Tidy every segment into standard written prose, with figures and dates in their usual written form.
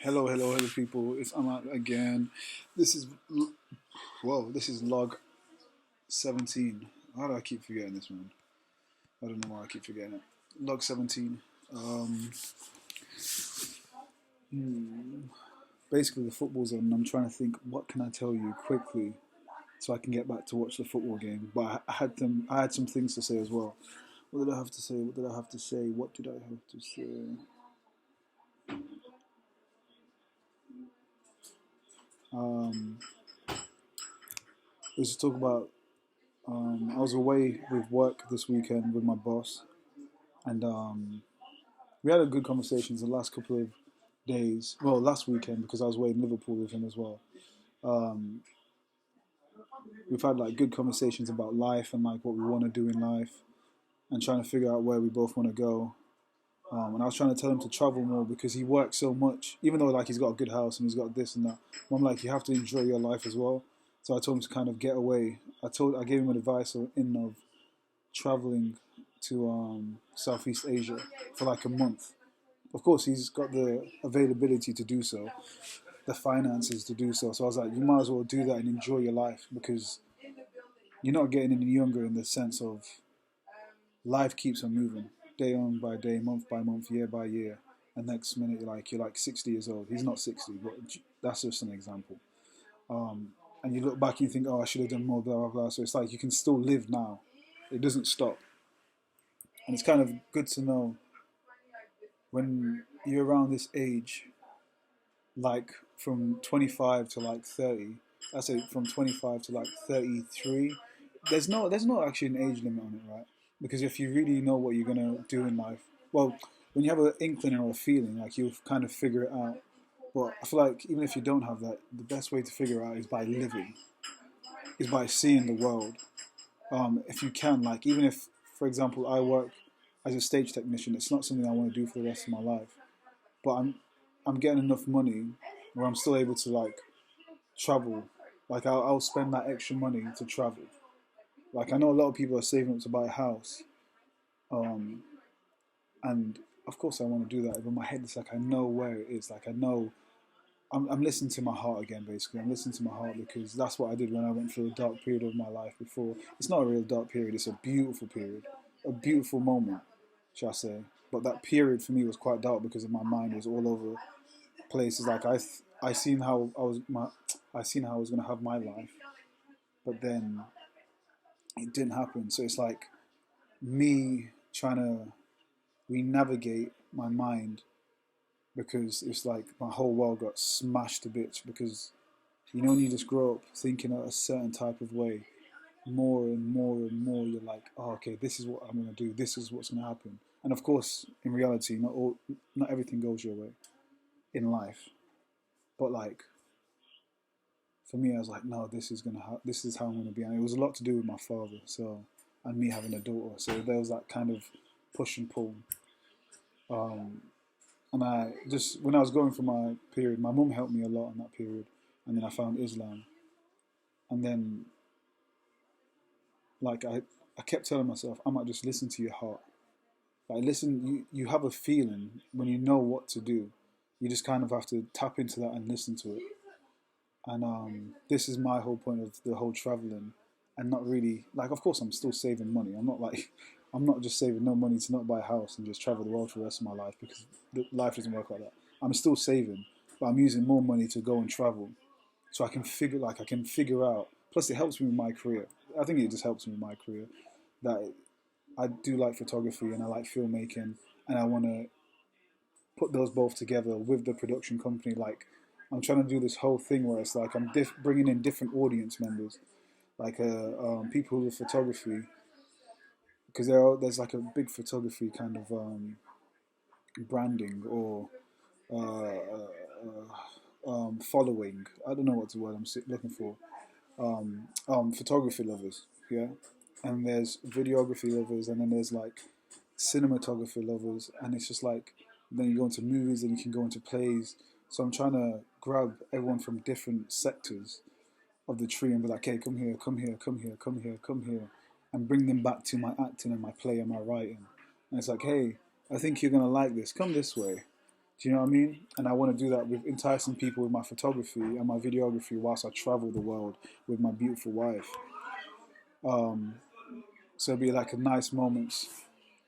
Hello, people. It's Amat again. This is this is log 17. How do I keep forgetting this, man? I don't know why I keep forgetting it. Log 17. Um, hmm, Basically, the football's on. And I'm trying to think what can I tell you quickly so I can get back to watch the football game. But I had some things to say as well. What did I have to say? What did I have to say? What did I have to say? Um, let's just talk about. I was away with work this weekend with my boss, and we had a good conversations the last couple of days. Well, last weekend because I was away in Liverpool with him as well. Um, we've had like good conversations about life and like what we want to do in life, and trying to figure out where we both want to go. And I was trying to tell him to travel more because he works so much, even though like he's got a good house and he's got this and that. I'm like, you have to enjoy your life as well. So I told him to kind of get away. I gave him advice of traveling to Southeast Asia for like a month. Of course, he's got the availability to do so, the finances to do so. So I was like, you might as well do that and enjoy your life because you're not getting any younger in the sense of life keeps on moving, day on by day, month by month, year by year. And next minute, you're like 60 years old. He's not 60, but that's just an example. Um, and you look back and you think, oh, I should have done more, blah blah blah. So it's like you can still live now. It doesn't stop, and it's kind of good to know when you're around this age, like from 25 to like 30. I say from 25 to like 33. There's no actually an age limit on it, right? Because if you really know what you're gonna do in life, well, when you have an inkling or a feeling, like you'll kind of figure it out. But I feel like even if you don't have that, the best way to figure it out is by living, is by seeing the world. If you can, like even if, for example, I work as a stage technician, it's not something I want to do for the rest of my life. But I'm getting enough money where I'm still able to like travel. Like I'll spend that extra money to travel. Like I know a lot of people are saving up to buy a house, um, and of course I want to do that. But my head is like I know where it is. Like I know I'm listening to my heart again. Basically, I'm listening to my heart because that's what I did when I went through a dark period of my life before. It's not a real dark period. It's a beautiful period, a beautiful moment, shall I say? But that period for me was quite dark because my mind was all over places. Like I seen how I seen how I was gonna have my life, but then it didn't happen. So it's like me trying to re-navigate my mind because it's like my whole world got smashed to bits because when you just grow up thinking a certain type of way, more and more and more you're like, oh, okay, this is what I'm gonna do. This is what's gonna happen. And of course, in reality, not everything goes your way in life. But like for me, I was like, no, this is how I'm gonna be. And it was a lot to do with my father, so and me having a daughter. So there was that kind of push and pull. Um, and I just when I was going through my period, my mum helped me a lot in that period, and then I found Islam, and then like I kept telling myself, I might just listen to your heart. Like listen, you have a feeling when you know what to do. You just kind of have to tap into that and listen to it. And this is my whole point of the whole traveling, and not really like. Of course, I'm still saving money. I'm not like, I'm not just saving no money to not buy a house and just travel the world for the rest of my life because life doesn't work like that. I'm still saving, but I'm using more money to go and travel, so I can figure out. Plus, it helps me with my career. I think it just helps me with my career that I do like photography and I like filmmaking, and I want to put those both together with the production company. Like I'm trying to do this whole thing where it's like I'm bringing in different audience members, like people with photography, because there's like a big photography kind of branding or following. I don't know what's the word I'm looking for. Photography lovers, yeah, and there's videography lovers, and then there's like cinematography lovers, and it's just like then you go into movies and you can go into plays. So I'm trying to grab everyone from different sectors of the tree and be like, hey, come here, come here, come here, come here, come here, and bring them back to my acting and my play and my writing. And it's like, hey, I think you're gonna like this. Come this way. Do you know what I mean? And I want to do that with enticing people with my photography and my videography whilst I travel the world with my beautiful wife. Um, so it'll be like a nice moments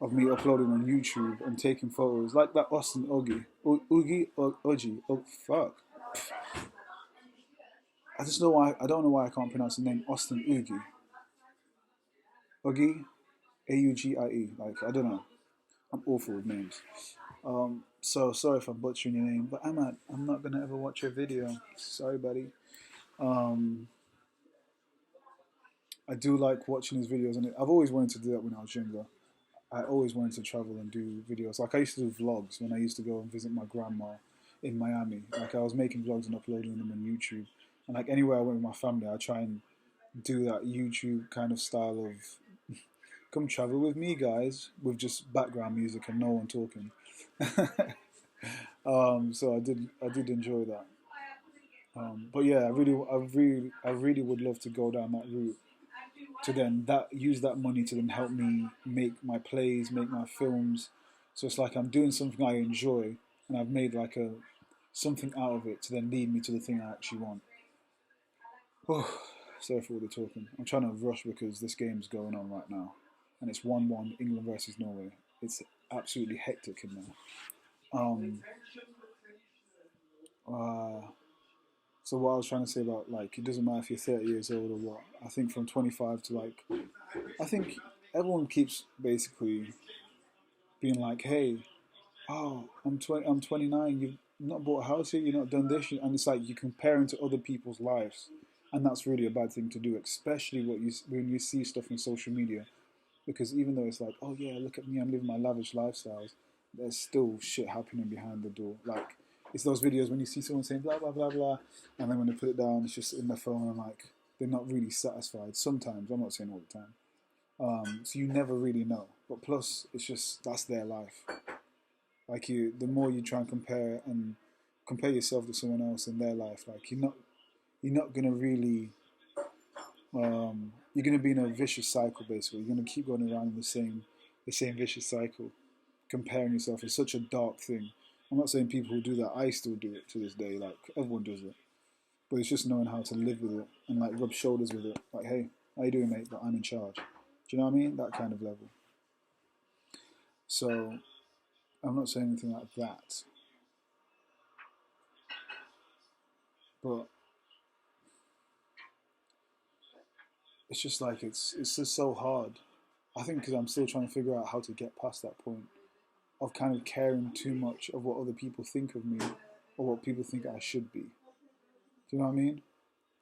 of me uploading on YouTube and taking photos like that Austin Oogie. Oogie? Ogie? Oh, fuck. I just know why, I don't know why I can't pronounce the name Austin Oogie. Oogie? Augie. Like, I don't know. I'm awful with names. So sorry if I'm butchering your name, but I'm not gonna ever watch your video. Sorry, buddy. Um, I do like watching his videos, and I've always wanted to do that when I was younger. I always wanted to travel and do videos. Like I used to do vlogs when I used to go and visit my grandma in Miami. Like I was making vlogs and uploading them on YouTube. And like anywhere I went with my family, I try and do that YouTube kind of style of come travel with me, guys, with just background music and no one talking. So I did enjoy that. But yeah, I really would love to go down that route to then that use that money to then help me make my plays, make my films. So it's like I'm doing something I enjoy, and I've made like a something out of it to then lead me to the thing I actually want. Oh, sorry for all the talking. I'm trying to rush because this game's going on right now, and it's 1-1 England versus Norway. It's absolutely hectic in there. Um, uh, so what I was trying to say about like it doesn't matter if you're 30 years old or what. I think from 25 to like I think everyone keeps basically being like, hey, oh, I'm 29. You've not bought a house yet. You've not done this, and it's like you're comparing to other people's lives, and that's really a bad thing to do, especially when you see stuff in social media. Because even though it's like, oh yeah, look at me, I'm living my lavish lifestyles, there's still shit happening behind the door. Like it's those videos when you see someone saying blah blah blah blah, and then when they put it down, it's just in their phone, and like they're not really satisfied. Sometimes, I'm not saying all the time. So you never really know. But plus, it's just that's their life. Like the more you try and compare yourself to someone else in their life, like you're not gonna really, you're gonna be in a vicious cycle. Basically, you're gonna keep going around in the same vicious cycle. Comparing yourself is such a dark thing. I'm not saying people who do that. I still do it to this day. Like everyone does it, but it's just knowing how to live with it and like rub shoulders with it. Like, hey, how you doing, mate? But I'm in charge. Do you know what I mean? That kind of level. So I'm not saying anything like that, but it's just like it's just so hard. I think because I'm still trying to figure out how to get past that point of kind of caring too much of what other people think of me or what people think I should be. Do you know what I mean?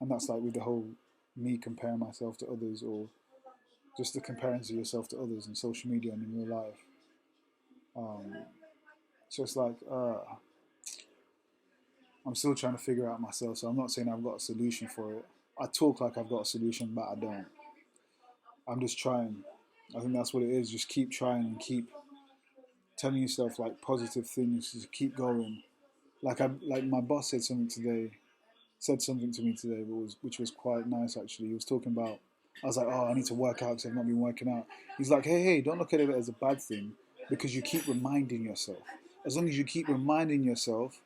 And that's like with the whole me comparing myself to others or just the comparing to yourself to others in social media and in real life. Um, so it's like I'm still trying to figure out myself. So I'm not saying I've got a solution for it. I talk like I've got a solution, but I don't. I'm just trying. I think that's what it is. Just keep trying and keep telling yourself like positive things. Just keep going. Like my boss said something to me today, which was quite nice actually. He was talking about. I was like, oh, I need to work out because I've not been working out. He's like, hey, don't look at it as a bad thing because you keep reminding yourself. As long as you keep reminding yourself,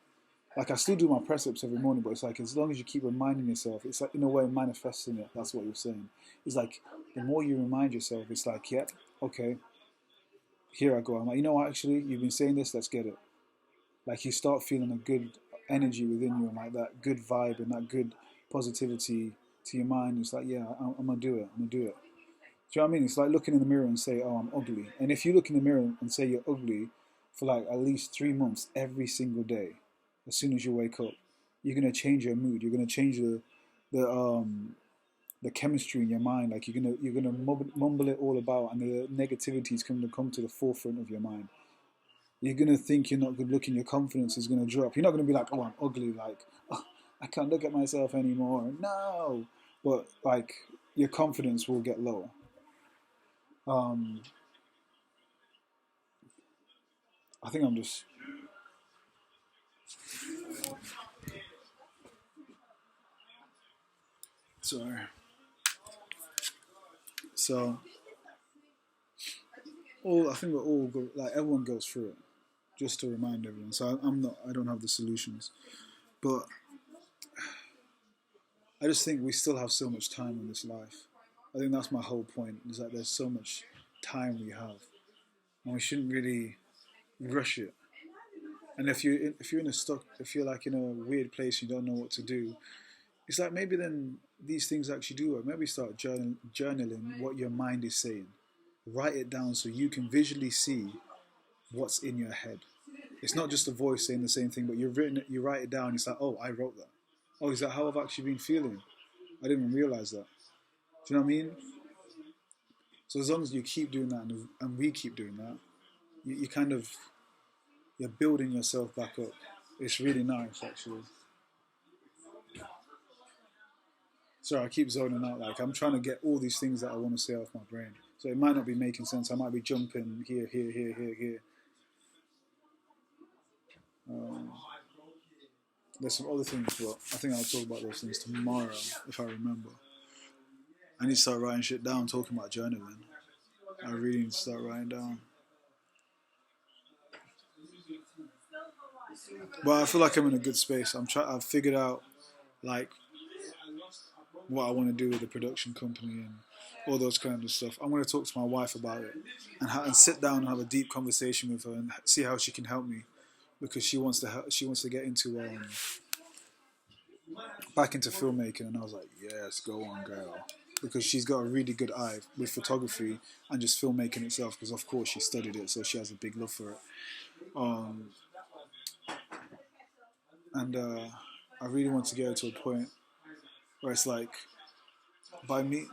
like I still do my press ups every morning, but it's like as long as you keep reminding yourself, it's like in a way manifesting it. That's what you're saying. It's like the more you remind yourself, it's like, yeah, okay, here I go. I'm like, you know what? Actually, you've been saying this. Let's get it. Like you start feeling a good energy within you, and like that good vibe and that good positivity to your mind. It's like, yeah, I'm gonna do it. I'm gonna do it. Do you know what I mean? It's like looking in the mirror and say, oh, I'm ugly. And if you look in the mirror and say you're ugly for like at least 3 months every single day, as soon as you wake up, you're gonna change your mood. You're gonna change the chemistry in your mind. Like you're gonna mumble it all about, and the negativity is going to come to the forefront of your mind. You're gonna think you're not good looking. Your confidence is gonna drop. You're not gonna be like, oh, I'm ugly. Like, oh, I can't look at myself anymore. No, but like your confidence will get low. Um, I think I'm just sorry. So I think we're all like everyone goes through it. just to remind everyone. So I don't have the solutions, but I just think we still have so much time in this life. I think that's my whole point. Is that there's so much time we have, and we shouldn't really rush it. And if you're in a stuck, if you're like in a weird place, you don't know what to do. It's like maybe then these things actually do work. Maybe start journaling what your mind is saying. Write it down so you can visually see what's in your head. It's not just a voice saying the same thing, but you write it down. It's like, oh, I wrote that. Oh, is that how I've actually been feeling? I didn't even realize that. Do you know what I mean? So as long as you keep doing that and we keep doing that, you kind of you're building yourself back up. It's really nice, actually. Sorry, I keep zoning out. Like I'm trying to get all these things that I want to say off my brain. So it might not be making sense. I might be jumping here, here, here, here, here. Um, there's some other things, but I think I'll talk about those things tomorrow if I remember. I need to start writing shit down. Talking about journaling, I really need to start writing down. But I feel like I'm in a good space. I've figured out like what I want to do with the production company and all those kind of stuff. I'm going to talk to my wife about it and sit down and have a deep conversation with her and see how she can help me because she wants to get into back into filmmaking, and I was like, yes, go on, girl, because she's got a really good eye with photography and just filmmaking itself. Because of course she studied it, so she has a big love for it. Um, and I really want to get her to a point where it's like, by me.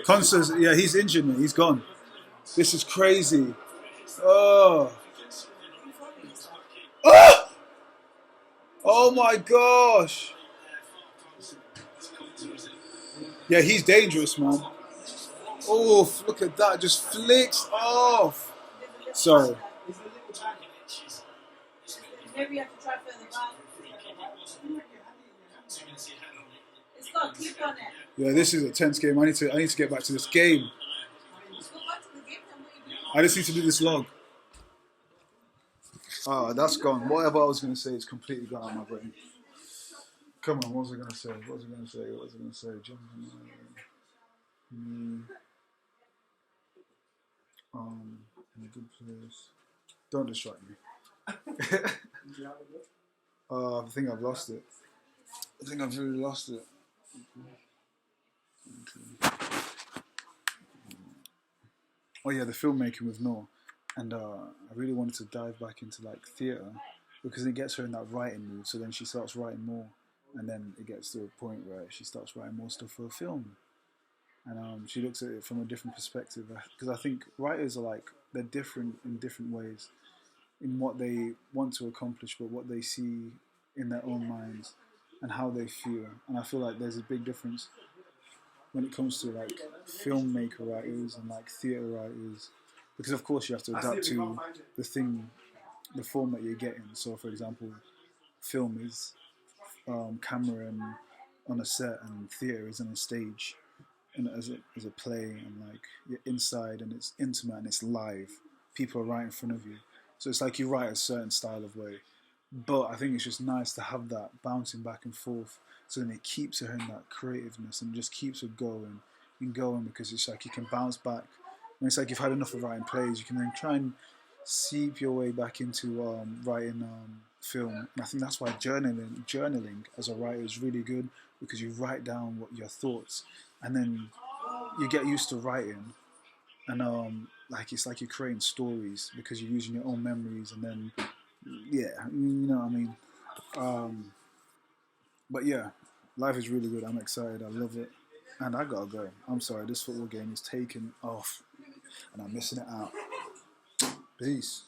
Constance, yeah, he's injured me. He's gone. This is crazy. Oh. Oh! Oh my gosh. Yeah, he's dangerous, man. Oh, look at that. Just flicks off. Sorry. Maybe you have to try further back. It's got a clip on it. Yeah, this is a tense game. I need to get back to this game. I just need to do this log. Ah, that's gone. Whatever I was going to say is completely gone out of my brain. Come on, what was I going to say? What was I going to say? What was I going to say? In a good place. Don't distract me. I think I've lost it. I think I've really lost it. Oh yeah, the filmmaking with Noor, and I really wanted to dive back into like theatre because it gets her in that writing mood. So then she starts writing more, and then it gets to a point where she starts writing more stuff for a film, and she looks at it from a different perspective. Because I think writers are like they're different in different ways in what they want to accomplish, but what they see in their own minds and how they feel. And I feel like there's a big difference when it comes to like filmmaker writers and like theatre writers, because of course you have to adapt to the form that you're getting. So for example, film is camera and on a set, and theatre is on a stage and as a play, and like you're inside and it's intimate and it's live. People are right in front of you, so it's like you write a certain style of way. But I think it's just nice to have that bouncing back and forth, so then it keeps her in that creativeness and just keeps her going and going, because it's like you can bounce back. And it's like you've had enough of writing plays, you can then try and seep your way back into writing film. And I think that's why journaling as a writer is really good, because you write down what your thoughts, and then you get used to writing, and like it's like you're creating stories because you're using your own memories, and then yeah, you know what I mean. Um, but yeah, life is really good. I'm excited. I love it, and I gotta go. I'm sorry, this football game is taking off, and I'm missing it out. Peace.